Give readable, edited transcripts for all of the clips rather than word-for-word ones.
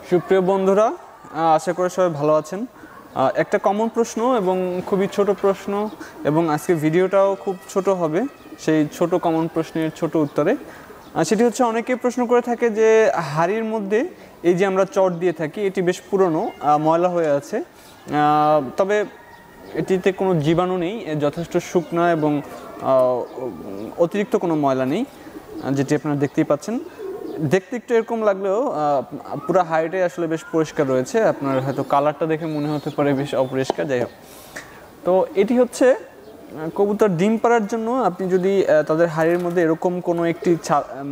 সুপ্রিয় বন্ধুরা, আশা করি সবাই ভালো আছেন। একটা কমন প্রশ্ন এবং খুবই ছোট প্রশ্ন, এবং আজকে ভিডিওটাও খুব ছোট হবে সেই ছোট কমন প্রশ্নের ছোট উত্তরে। সেটি হচ্ছে, অনেকেই প্রশ্ন করে থাকে যে হাঁড়ির মধ্যে এই যে আমরা চট দিয়ে থাকি, এটি বেশ পুরনো, ময়লা হয়ে আছে, তবে এটিতে কোনো জীবাণু নেই, যথেষ্ট শুকনা এবং অতিরিক্ত কোনো ময়লা নেই, যেটি আপনারা দেখতেই পাচ্ছেন। দেখতে একটু এরকম লাগলেও পুরো হাইটে আসলে বেশ পরিষ্কার রয়েছে। আপনার হয়তো কালারটা দেখে মনে হতে পারে বেশ অপরিষ্কার, যাই হোক। তো এটি হচ্ছে কবুতর ডিম পাড়ার জন্য আপনি যদি তাদের হাড়ির মধ্যে এরকম কোনো একটি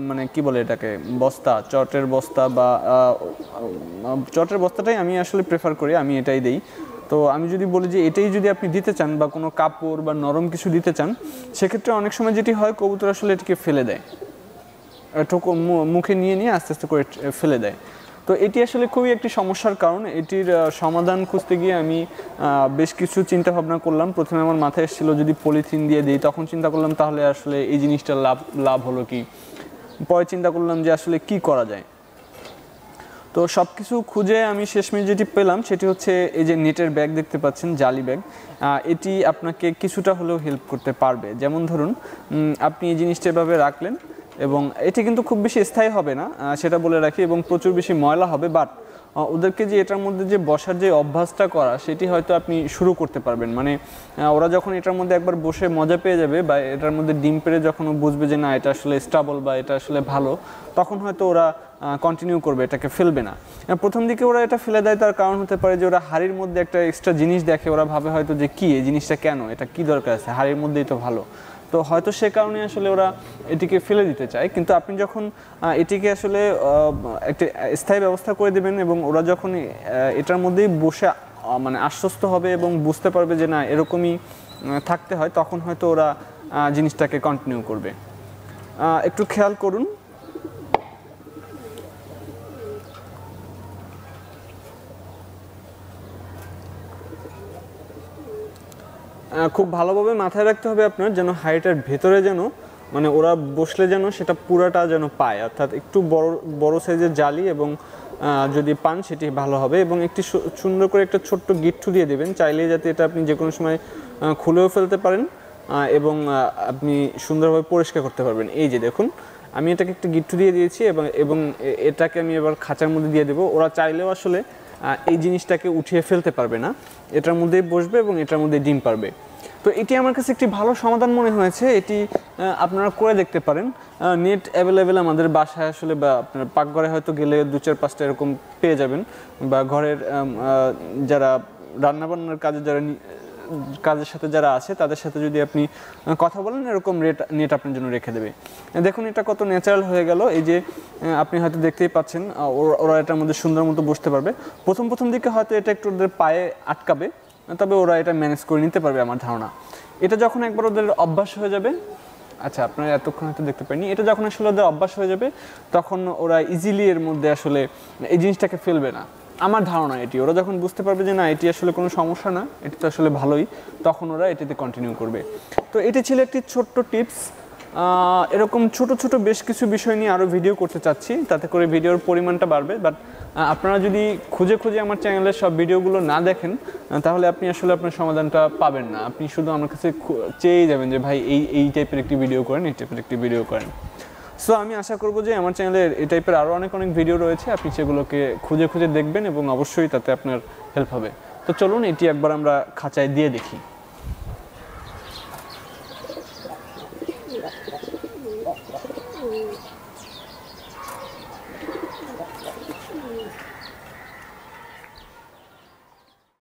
মানে কি বলে এটাকে, বস্তা, চটের বস্তা বা চটের বস্তাটাই আমি আসলে প্রেফার করি, আমি এটাই দেই। তো আমি যদি বলি যে এটাই যদি আপনি দিতে চান বা কোনো কাপড় বা নরম কিছু দিতে চান, সেক্ষেত্রে অনেক সময় যেটি হয়, কবুতর আসলে এটিকে ফেলে দেয়, মুখে নিয়ে নিয়ে আস্তে আস্তে করে ফেলে দেয়। তো এটি আসলে খুবই একটি সমস্যার কারণ। এটির সমাধান খুঁজতে গিয়ে আমি বেশ কিছু চিন্তা ভাবনা করলাম। প্রথমে আমার মাথায় এসেছিল যদি পলিথিন দিয়ে দিই, তখন চিন্তা করলাম তাহলে আসলে এই জিনিসটার লাভ হলো কি। পরে চিন্তা করলাম যে আসলে কি করা যায়। তো সব কিছু খুঁজে আমি শেষমেশ যেটি পেলাম সেটি হচ্ছে এই যে নেটের ব্যাগ দেখতে পাচ্ছেন, জালি ব্যাগ। এটি আপনাকে কিছুটা হলেও হেল্প করতে পারবে। যেমন ধরুন, আপনি এই জিনিসটা এভাবে রাখলেন, এবং এটি কিন্তু খুব বেশি স্থায়ী হবে না, সেটা বলে রাখি, এবং প্রচুর বেশি ময়লা হবে। বাট ওদেরকে যে এটার মধ্যে যে বসার যে অভ্যাসটা করা, সেটি হয়তো আপনি শুরু করতে পারবেন। মানে ওরা যখন এটার মধ্যে একবার বসে মজা পেয়ে যাবে, বা এটার মধ্যে ডিম পেড়ে যখন বুঝবে যে না এটা আসলে স্টেবল বা এটা আসলে ভালো, তখন হয়তো ওরা কন্টিনিউ করবে, এটাকে ফেলবে না। প্রথম দিকে ওরা এটা ফেলে দেয়, তার কারণ হতে পারে যে ওরা হাড়ির মধ্যে একটা এক্সট্রা জিনিস দেখে, ওরা ভাবে হয়তো যে কি এই জিনিসটা কেন, এটা কি দরকার আছে, হাড়ির মধ্যেই তো ভালো। তো হয়তো সে কারণে আসলে ওরা এটিকে ফেলে দিতে চায়। কিন্তু আপনি যখন এটিকে আসলে একটা স্থায়ী ব্যবস্থা করে দেবেন, এবং ওরা যখন এটার মধ্যেই বসে মানে আশ্বস্ত হবে এবং বুঝতে পারবে যে না এরকমই থাকতে হয়, তখন হয়তো ওরা জিনিসটাকে কন্টিনিউ করবে। একটু খেয়াল করুন, খুব ভালোভাবে মাথায় রাখতে হবে আপনার, যেন হাইটের ভেতরে যেন মানে ওরা বসলে যেন সেটা পুরাটা যেন পায়, অর্থাৎ একটু বড় সাইজের জালি, এবং যদি পান সেটি ভালো হবে। এবং একটি সুন্দর করে একটা ছোট্ট গিট্টু দিয়ে দেবেন, চাইলেই যাতে এটা আপনি যে কোনো সময় খুলেও ফেলতে পারেন, এবং আপনি সুন্দরভাবে পরিষ্কার করতে পারবেন। এই যে দেখুন, আমি এটাকে একটু গিট্টু দিয়ে দিয়েছি, এবং এটাকে আমি এবার খাঁচার মধ্যে দিয়ে দেবো। ওরা চাইলেও আসলে এই জিনিসটাকে উঠিয়ে ফেলতে পারবে না, এটার মধ্যেই বসবে এবং এটার মধ্যে ডিম পারবে। তো এটি আমার কাছে একটি ভালো সমাধান মনে হয়েছে, এটি আপনারা করে দেখতে পারেন। নেট অ্যাভেলেবেল আমাদের বাসায় আসলে, বা আপনার পাকঘরে হয়তো গেলে 2-4-5টা এরকম পেয়ে যাবেন, বা ঘরের যারা রান্নাবান্নার কাজের সাথে যারা আছে তাদের সাথে যদি আপনি কথা বলেন, এরকম নেট আপনার জন্য রেখে দেবে। দেখুন এটা কত ন্যাচারাল হয়ে গেল। এই যে আপনি হয়তো দেখতেই পাচ্ছেন, ওরা এটার মধ্যে সুন্দর মতো বসতে পারবে। প্রথম দিকে হয়তো এটা একটু ওদের পায়ে আটকাবে, তবে ওরা এটা ম্যানেজ করে নিতে পারবে আমার ধারণা। এটা যখন একবার ওদের অভ্যাস হয়ে যাবে, আচ্ছা আপনারা এতক্ষণ হয়তো দেখতে পাইনি, এটা যখন আসলে ওদের অভ্যাস হয়ে যাবে, তখন ওরা ইজিলি এর মধ্যে আসলে এই জিনিসটাকে ফেলবে না, আমার ধারণা এটি। ওরা যখন বুঝতে পারবে যে না এটি আসলে কোনো সমস্যা না, এটি তো আসলে ভালোই, তখন ওরা এটিতে কন্টিনিউ করবে। তো এটি ছিল একটি ছোট্ট টিপস। এরকম ছোট ছোট বেশ কিছু বিষয় নিয়ে আরও ভিডিও করতে চাচ্ছি, তাতে করে ভিডিওর পরিমাণটা বাড়বে। বাট আপনারা যদি খুঁজে আমার চ্যানেলের সব ভিডিওগুলো না দেখেন, তাহলে আপনি আসলে আপনার সমাধানটা পাবেন না। আপনি শুধু আমার কাছে চেয়েই যাবেন যে ভাই এই টাইপের একটি ভিডিও করেন, এই টাইপের একটি ভিডিও করেন। সো আমি আশা করব যে আমার চ্যানেলে এই টাইপের আরও অনেক ভিডিও রয়েছে, আপনি সেগুলোকে খুঁজে দেখবেন, এবং অবশ্যই তাতে আপনার হেল্প হবে। তো চলুন এটি একবার আমরা খাঁচায় দিয়ে দেখি।